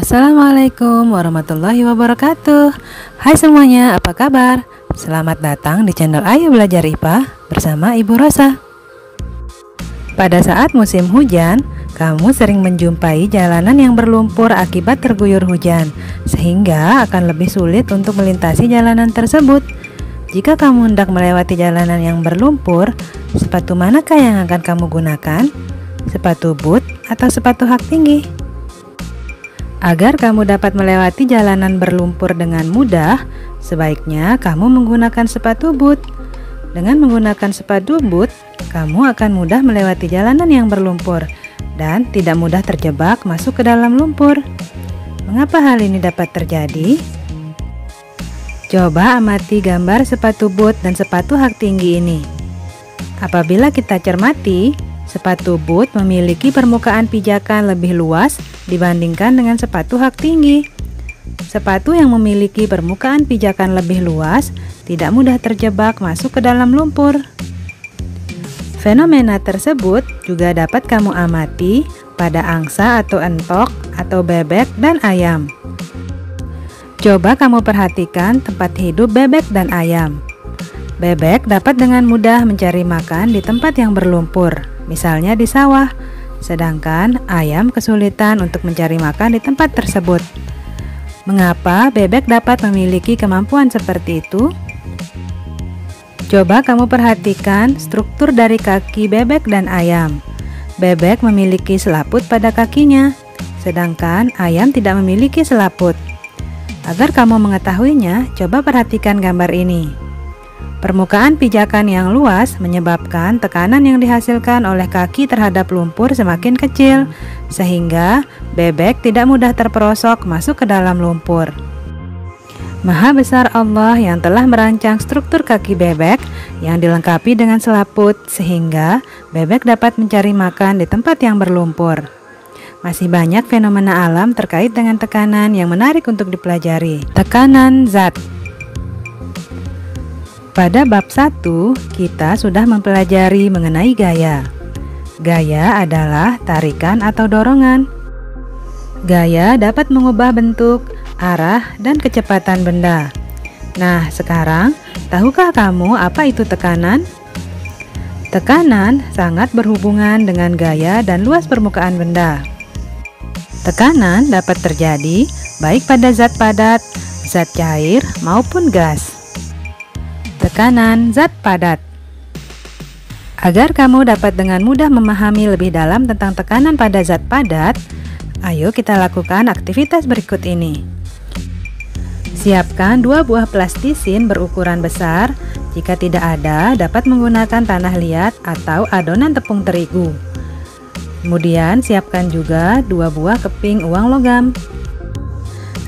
Assalamualaikum warahmatullahi wabarakatuh. Hai semuanya, apa kabar? Selamat datang di channel Ayo Belajar IPA bersama Ibu Rosa. Pada saat musim hujan, kamu sering menjumpai jalanan yang berlumpur akibat terguyur hujan, sehingga akan lebih sulit untuk melintasi jalanan tersebut. Jika kamu hendak melewati jalanan yang berlumpur, sepatu manakah yang akan kamu gunakan? Sepatu boot atau sepatu hak tinggi? Agar kamu dapat melewati jalanan berlumpur dengan mudah, sebaiknya kamu menggunakan sepatu boot. Dengan menggunakan sepatu boot, kamu akan mudah melewati jalanan yang berlumpur dan tidak mudah terjebak masuk ke dalam lumpur. Mengapa hal ini dapat terjadi? Coba amati gambar sepatu boot dan sepatu hak tinggi ini. Apabila kita cermati, sepatu boot memiliki permukaan pijakan lebih luas dibandingkan dengan sepatu hak tinggi. Sepatu yang memiliki permukaan pijakan lebih luas tidak mudah terjebak masuk ke dalam lumpur. Fenomena tersebut juga dapat kamu amati pada angsa atau entok atau bebek dan ayam. Coba kamu perhatikan tempat hidup bebek dan ayam. Bebek dapat dengan mudah mencari makan di tempat yang berlumpur, misalnya di sawah. Sedangkan ayam kesulitan untuk mencari makan di tempat tersebut. Mengapa bebek dapat memiliki kemampuan seperti itu? Coba kamu perhatikan struktur dari kaki bebek dan ayam. Bebek memiliki selaput pada kakinya, sedangkan ayam tidak memiliki selaput. Agar kamu mengetahuinya, coba perhatikan gambar ini. Permukaan pijakan yang luas menyebabkan tekanan yang dihasilkan oleh kaki terhadap lumpur semakin kecil, sehingga bebek tidak mudah terperosok masuk ke dalam lumpur. Maha besar Allah yang telah merancang struktur kaki bebek yang dilengkapi dengan selaput, sehingga bebek dapat mencari makan di tempat yang berlumpur. Masih banyak fenomena alam terkait dengan tekanan yang menarik untuk dipelajari. Tekanan zat. Pada bab 1, kita sudah mempelajari mengenai gaya. Gaya adalah tarikan atau dorongan. Gaya dapat mengubah bentuk, arah, dan kecepatan benda. Nah, sekarang, tahukah kamu apa itu tekanan? Tekanan sangat berhubungan dengan gaya dan luas permukaan benda. Tekanan dapat terjadi baik pada zat padat, zat cair, maupun gas. Tekanan zat padat. Agar kamu dapat dengan mudah memahami lebih dalam tentang tekanan pada zat padat, ayo kita lakukan aktivitas berikut ini. Siapkan 2 buah plastisin berukuran besar. Jika tidak ada, dapat menggunakan tanah liat atau adonan tepung terigu. Kemudian siapkan juga 2 buah keping uang logam.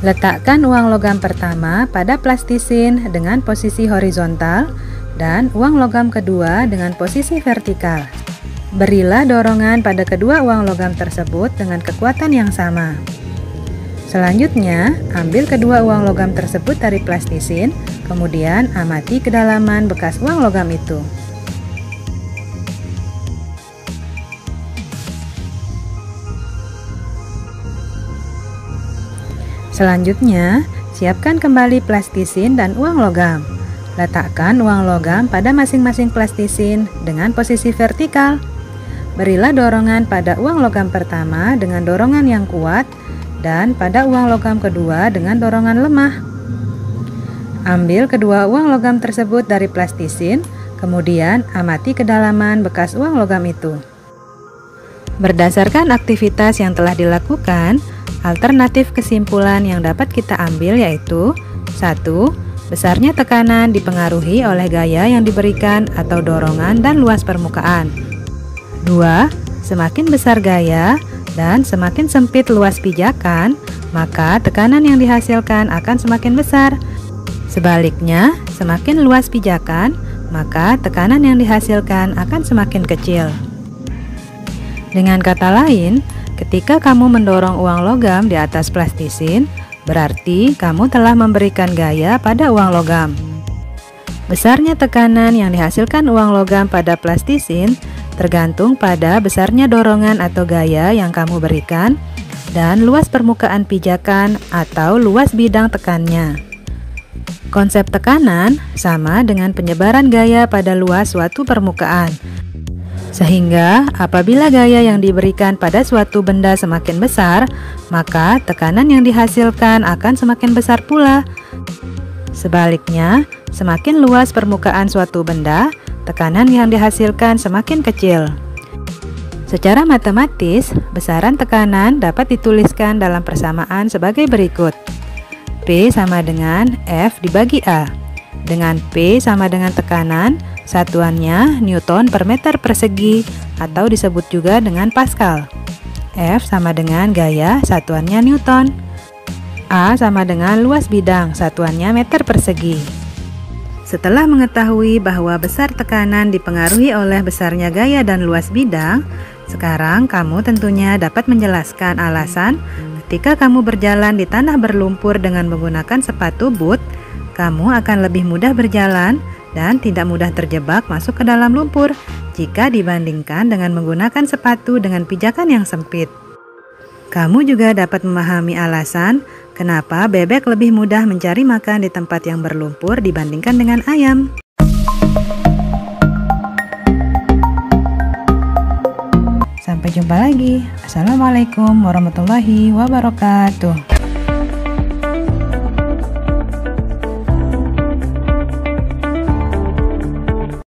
Letakkan uang logam pertama pada plastisin dengan posisi horizontal dan uang logam kedua dengan posisi vertikal. Berilah dorongan pada kedua uang logam tersebut dengan kekuatan yang sama. Selanjutnya, ambil kedua uang logam tersebut dari plastisin, kemudian amati kedalaman bekas uang logam itu. Selanjutnya, siapkan kembali plastisin dan uang logam. Letakkan uang logam pada masing-masing plastisin dengan posisi vertikal. Berilah dorongan pada uang logam pertama dengan dorongan yang kuat dan pada uang logam kedua dengan dorongan lemah. Ambil kedua uang logam tersebut dari plastisin, kemudian amati kedalaman bekas uang logam itu. Berdasarkan aktivitas yang telah dilakukan, alternatif kesimpulan yang dapat kita ambil yaitu 1. Besarnya tekanan dipengaruhi oleh gaya yang diberikan atau dorongan dan luas permukaan. 2. Semakin besar gaya dan semakin sempit luas pijakan, maka tekanan yang dihasilkan akan semakin besar. Sebaliknya, semakin luas pijakan, maka tekanan yang dihasilkan akan semakin kecil. Dengan kata lain, ketika kamu mendorong uang logam di atas plastisin, berarti kamu telah memberikan gaya pada uang logam. Besarnya tekanan yang dihasilkan uang logam pada plastisin tergantung pada besarnya dorongan atau gaya yang kamu berikan dan luas permukaan pijakan atau luas bidang tekannya. Konsep tekanan sama dengan penyebaran gaya pada luas suatu permukaan. Sehingga apabila gaya yang diberikan pada suatu benda semakin besar, maka tekanan yang dihasilkan akan semakin besar pula. Sebaliknya, semakin luas permukaan suatu benda, tekanan yang dihasilkan semakin kecil. Secara matematis, besaran tekanan dapat dituliskan dalam persamaan sebagai berikut. P sama dengan F dibagi A. Dengan P sama dengan tekanan, satuannya Newton per meter persegi atau disebut juga dengan Pascal. F sama dengan gaya, satuannya Newton. A sama dengan luas bidang, satuannya meter persegi. Setelah mengetahui bahwa besar tekanan dipengaruhi oleh besarnya gaya dan luas bidang, sekarang kamu tentunya dapat menjelaskan alasan ketika kamu berjalan di tanah berlumpur dengan menggunakan sepatu boot, kamu akan lebih mudah berjalan dan tidak mudah terjebak masuk ke dalam lumpur jika dibandingkan dengan menggunakan sepatu dengan pijakan yang sempit. Kamu juga dapat memahami alasan kenapa bebek lebih mudah mencari makan di tempat yang berlumpur dibandingkan dengan ayam. Sampai jumpa lagi. Assalamualaikum warahmatullahi wabarakatuh.